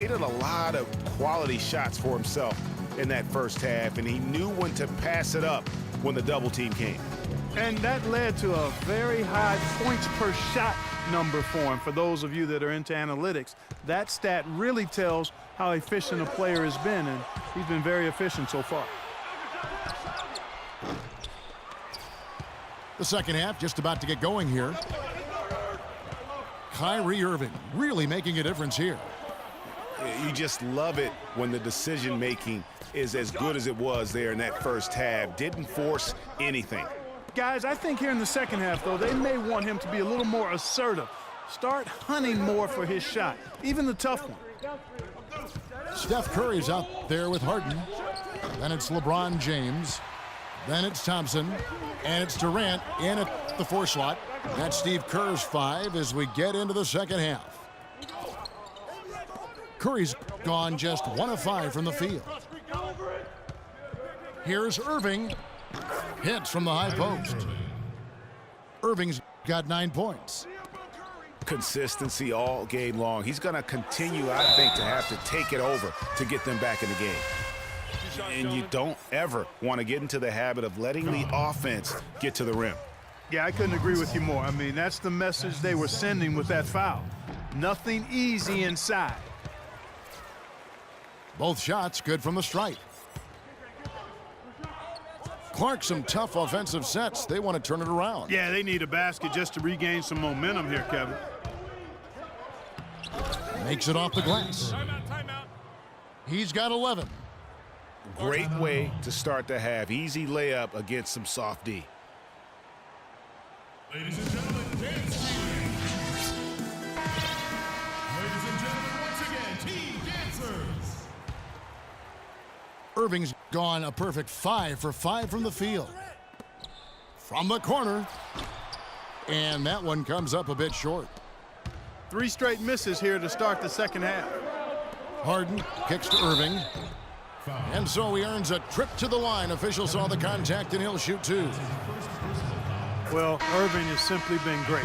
Created a lot of quality shots for himself in that first half, and he knew when to pass it up when the double team came. And that led to a very high points per shot number for him. For those of you that are into analytics, that stat really tells how efficient a player has been, and he's been very efficient so far. The second half just about to get going here. Kyrie Irving really making a difference here. You just love it when the decision-making is as good as it was there in that first half. Didn't force anything. Guys, I think here in the second half, though, they may want him to be a little more assertive. Start hunting more for his shot, even the tough one. Steph Curry's out there with Harden. Then it's LeBron James. Then it's Thompson. And it's Durant in at the 4 slot. That's Steve Kerr's 5 as we get into the second half. Curry's gone just 1 of 5 from the field. Here's Irving. Hits from the high post. Irving's got 9 points. Consistency all game long. He's going to continue, I think, to have to take it over to get them back in the game. And you don't ever want to get into the habit of letting the offense get to the rim. Yeah, I couldn't agree with you more. I mean, that's the message they were sending with that foul. Nothing easy inside. Both shots good from the stripe. Clark, some tough offensive sets. They want to turn it around. Yeah, they need a basket just to regain some momentum here, Kevin. Makes it off the glass. He's got 11. Great way to start the half. Easy layup against some soft D. Ladies and gentlemen, dance team. Ladies and gentlemen, once again, team dancers. Irving's gone a perfect 5 for 5 from the field. From the corner. And that one comes up a bit short. 3 straight misses here to start the second half. Harden kicks to Irving. And so he earns a trip to the line. Officials saw the contact and he'll shoot 2. Well, Irving has simply been great.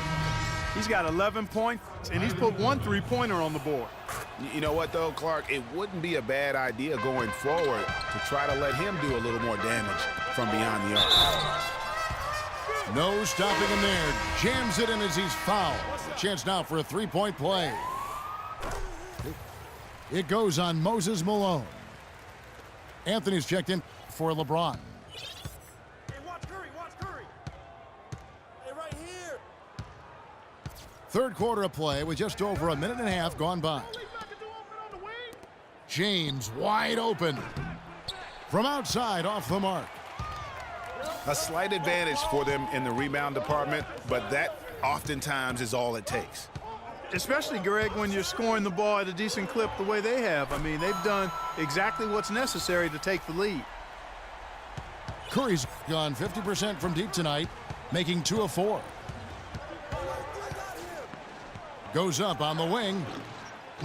He's got 11 points, and he's put 1 3-pointer on the board. You know what, though, Clark? It wouldn't be a bad idea going forward to try to let him do a little more damage from beyond the arc. No stopping him there. Jams it in as he's fouled. Chance now for a 3-point play. It goes on Moses Malone. Anthony's checked in for LeBron. Hey, watch Curry, watch Curry. Hey, right here. Third quarter of play with just over a minute and a half gone by. James wide open. From outside off the mark. A slight advantage for them in the rebound department, but that oftentimes is all it takes. Especially, Greg, when you're scoring the ball at a decent clip the way they have. I mean, they've done exactly what's necessary to take the lead. Curry's gone 50% from deep tonight, making 2 of 4. Goes up on the wing.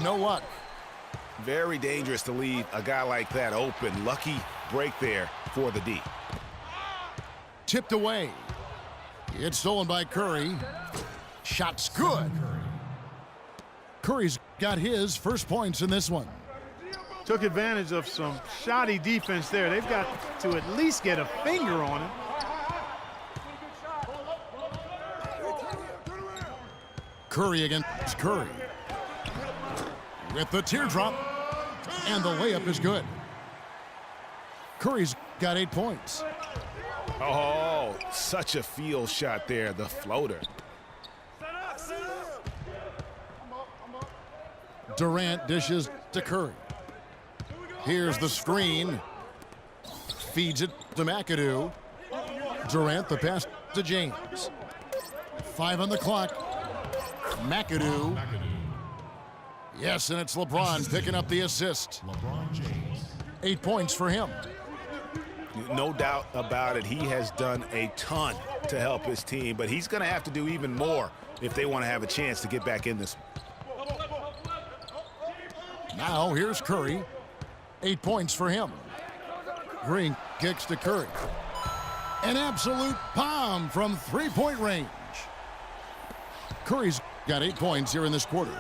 No luck. Very dangerous to leave a guy like that open. Lucky break there for the D. Tipped away. It's stolen by Curry. Shot's good. Curry's got his first points in this one. Took advantage of some shoddy defense there. They've got to at least get a finger on him. Curry against Curry. With the teardrop. And the layup is good. Curry's got 8 points. Oh, such a field shot there, the floater. Durant dishes to Curry. Here's the screen. Feeds it to McAdoo. Durant the pass to James. 5 on the clock. McAdoo. Yes, and it's LeBron picking up the assist. 8 points for him. No doubt about it. He has done a ton to help his team, but he's going to have to do even more if they want to have a chance to get back in this one. Now here's Curry. 8 points for him. Green kicks to Curry. An absolute bomb from 3-point range. Curry's got 8 points here in this quarter.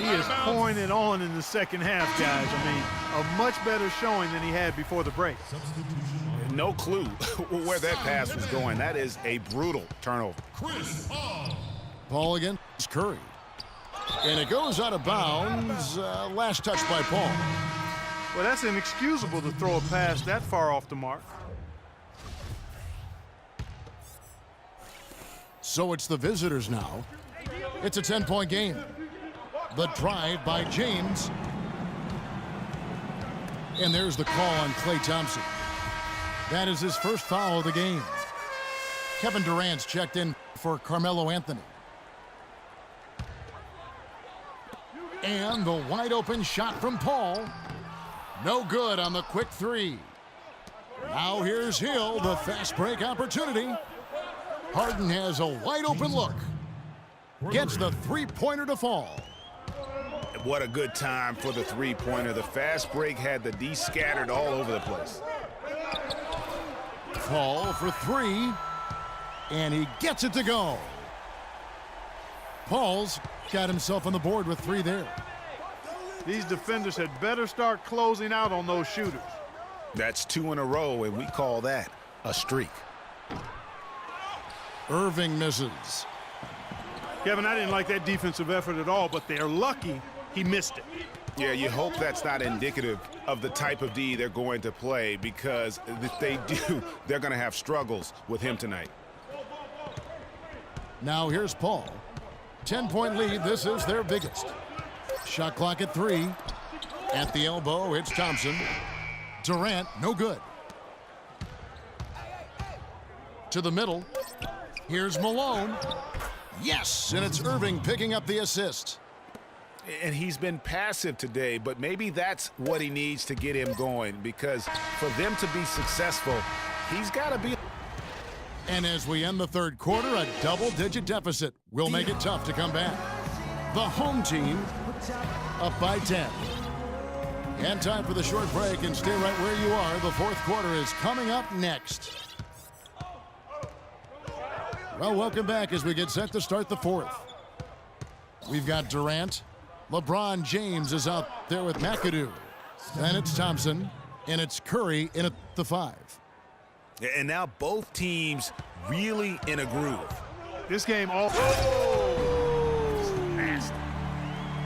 He is pouring it on in the second half, guys. I mean, a much better showing than he had before the break. No clue where that pass was going. That is a brutal turnover. Paul against Curry. And it goes out of bounds. Last touch by Paul. Well, that's inexcusable to throw a pass that far off the mark. So it's the visitors now. It's a 10-point game. The drive by James. And there's the call on Klay Thompson. That is his first foul of the game. Kevin Durant's checked in for Carmelo Anthony. And the wide open shot from Paul. No good on the quick three. Now here's Hill, the fast break opportunity. Harden has a wide open look. Gets the three-pointer to fall. What a good time for the three-pointer. The fast break had the D scattered all over the place. Paul for three. And he gets it to go. Paul's got himself on the board with three there. These defenders had better start closing out on those shooters. That's 2 in a row, and we call that a streak. Irving misses. Kevin, I didn't like that defensive effort at all, but they're lucky he missed it. Yeah, you hope that's not indicative of the type of D they're going to play, because if they do, they're going to have struggles with him tonight. Now here's Paul. 10-point lead. This is their biggest. Shot clock at 3. At the elbow, it's Thompson. Durant, no good. To the middle. Here's Malone. Yes, and it's Irving picking up the assist. And he's been passive today, but maybe that's what he needs to get him going, because for them to be successful, he's got to be. And as we end the third quarter, a double-digit deficit will make it tough to come back. The home team up by 10. And time for the short break, and stay right where you are. The fourth quarter is coming up next. Well, welcome back as we get set to start the fourth. We've got Durant. LeBron James is out there with McAdoo. Then it's Thompson, and it's Curry in at the 5. And now both teams really in a groove. This game also nasty.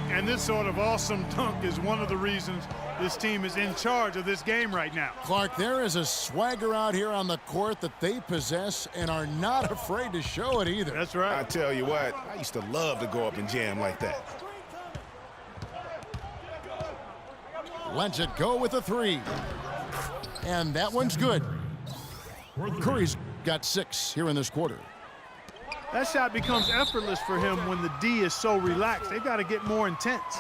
And this sort of awesome dunk is one of the reasons this team is in charge of this game right now. Clark, there is a swagger out here on the court that they possess and are not afraid to show it either. That's right. I tell you what, I used to love to go up and jam like that. Lets it go with a 3. And that one's good. Curry's got 6 here in this quarter. That shot becomes effortless for him when the D is so relaxed. They've got to get more intense.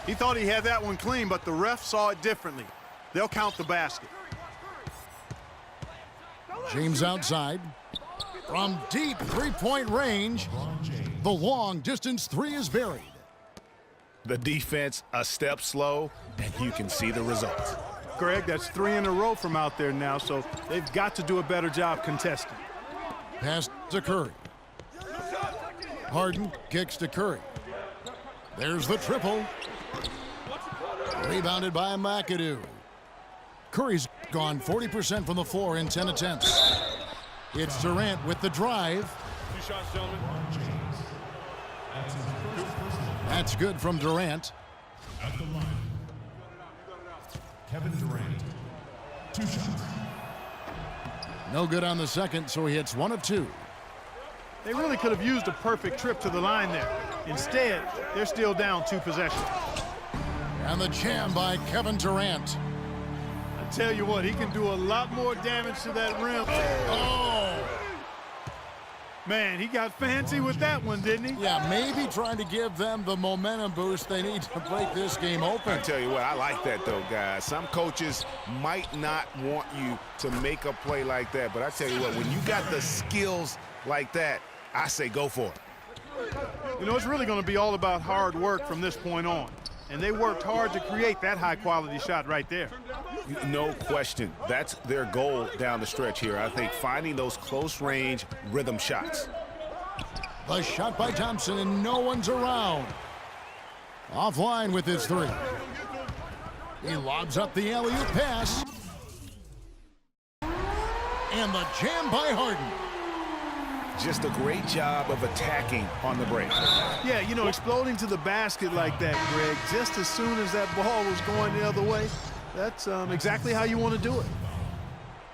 He thought he had that one clean, but the ref saw it differently. They'll count the basket. James outside. From deep three-point range, the long-distance 3 is buried. The defense a step slow, and you can see the results. Greg, that's 3 in a row from out there now, so they've got to do a better job contesting. Pass to Curry. Harden kicks to Curry. There's the triple. Rebounded by McAdoo. Curry's gone 40% from the floor in 10 attempts. It's Durant with the drive. 2 shots, gentlemen. That's good from Durant. At the line, Kevin Durant. 2 shots. No good on the second, so he hits 1 of 2. They really could have used a perfect trip to the line there. Instead, they're still down 2 possessions. And the jam by Kevin Durant. I tell you what, he can do a lot more damage to that rim. Oh! Man, he got fancy with that one, didn't he? Yeah, maybe trying to give them the momentum boost they need to break this game open. I tell you what, I like that though, guys. Some coaches might not want you to make a play like that, but I tell you what, when you got the skills like that, I say go for it. You know, it's really going to be all about hard work from this point on. And they worked hard to create that high-quality shot right there. No question. That's their goal down the stretch here. I think finding those close-range rhythm shots. The shot by Thompson, and no one's around. Offline with his three. He lobs up the alley-oop pass. And the jam by Harden. Just a great job of attacking on the break. Yeah, you know, exploding to the basket like that, Greg, just as soon as that ball was going the other way, that's exactly how you want to do it.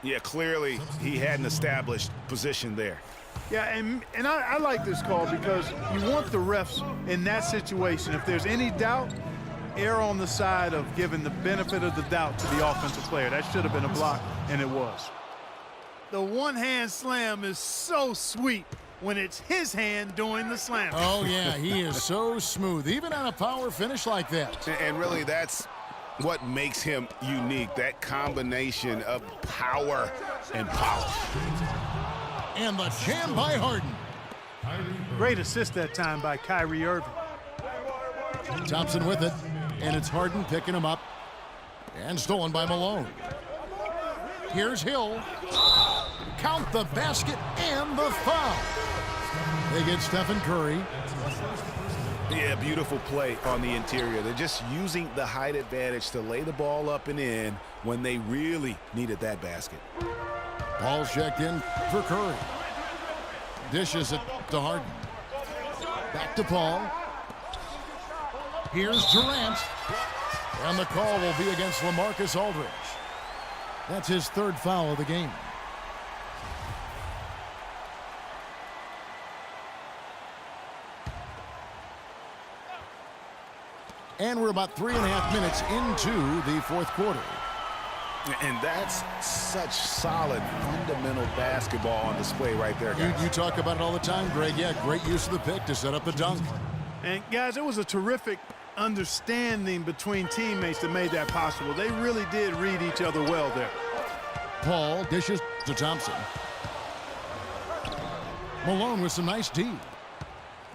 Yeah, clearly he had an established position there. Yeah, and I like this call because you want the refs in that situation. If there's any doubt, err on the side of giving the benefit of the doubt to the offensive player. That should have been a block, and it was. The one-hand slam is so sweet when it's his hand doing the slam. Oh, yeah, he is so smooth, even on a power finish like that. And really, that's what makes him unique, that combination of power and polish. And the jam by Harden. Great assist that time by Kyrie Irving. Thompson with it, and it's Harden picking him up. And stolen by Malone. Here's Hill. Count the basket and the foul. They get Stephen Curry. Yeah, beautiful play on the interior. They're just using the height advantage to lay the ball up and in when they really needed that basket. Ball's checked in for Curry. Dishes it to Harden. Back to Paul. Here's Durant. And the call will be against LaMarcus Aldridge. That's his third foul of the game. And we're about 3.5 minutes into the fourth quarter. And that's such solid, fundamental basketball on display right there, guys. You talk about it all the time, Greg. Yeah, great use of the pick to set up the dunk. And, guys, it was a terrific understanding between teammates that made that possible. They really did read each other well there. Paul dishes to Thompson. Malone with some nice D.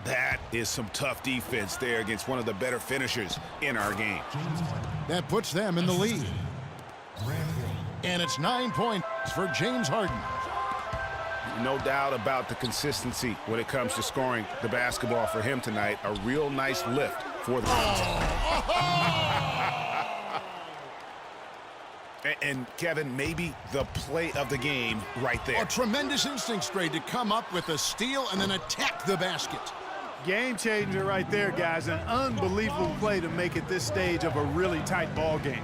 That is some tough defense there against one of the better finishers in our game. That puts them in the lead. And it's 9 points for James Harden. No doubt about the consistency when it comes to scoring the basketball for him tonight. A real nice lift for the And Kevin, maybe the play of the game right there. A tremendous instinct straight to come up with a steal and then attack the basket. Game changer right there, guys. An unbelievable play to make it this stage of a really tight ball game.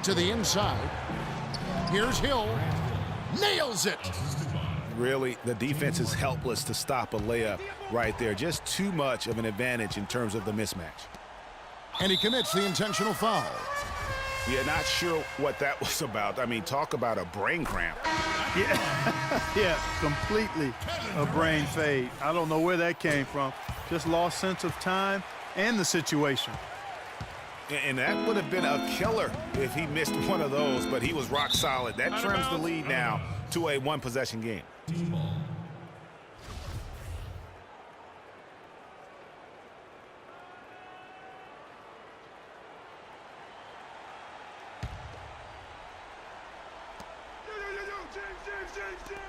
To the inside. Here's Hill. Nails it. Really, the defense is helpless to stop a layup right there. Just too much of an advantage in terms of the mismatch. And he commits the intentional foul. Yeah, not sure what that was about. I mean, talk about a brain cramp. Yeah, completely a brain fade. I don't know where that came from. Just lost sense of time and the situation. And that would have been a killer if he missed one of those, but he was rock solid. That trims the lead now to a one-possession game.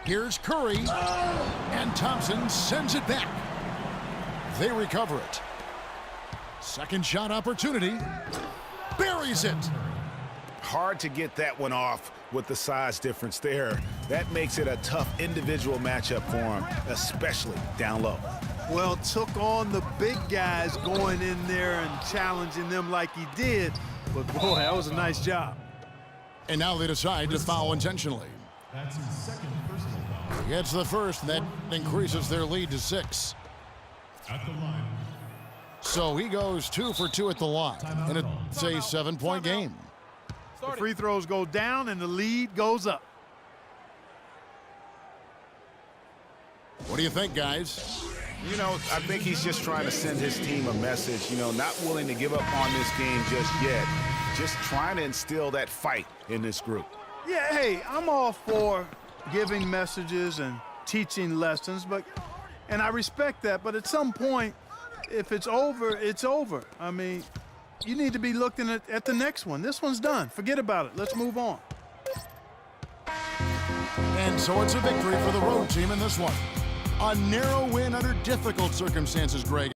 Here's Curry, and Thompson sends it back. They recover it. Second shot opportunity. Buries it. Hard to get that one off with the size difference there. That makes it a tough individual matchup for him, especially down low. Well, took on the big guys going in there and challenging them like he did. But, boy, that was a nice job. And now they decide to foul intentionally. That's his second personal foul. Gets the first, that increases their lead to 6. At the line. So he goes 2 for 2 at the line, and it's a 7-point game. The free throws go down and the lead goes up. What do you think, guys? You know, I think he's just trying to send his team a message, you know, not willing to give up on this game just yet. Just trying to instill that fight in this group. Yeah, hey, I'm all for giving messages and teaching lessons, and I respect that, but at some point, if it's over, it's over. I mean, you need to be looking at the next one. This one's done. Forget about it. Let's move on. And so it's a victory for the road team in this one. A narrow win under difficult circumstances, Greg.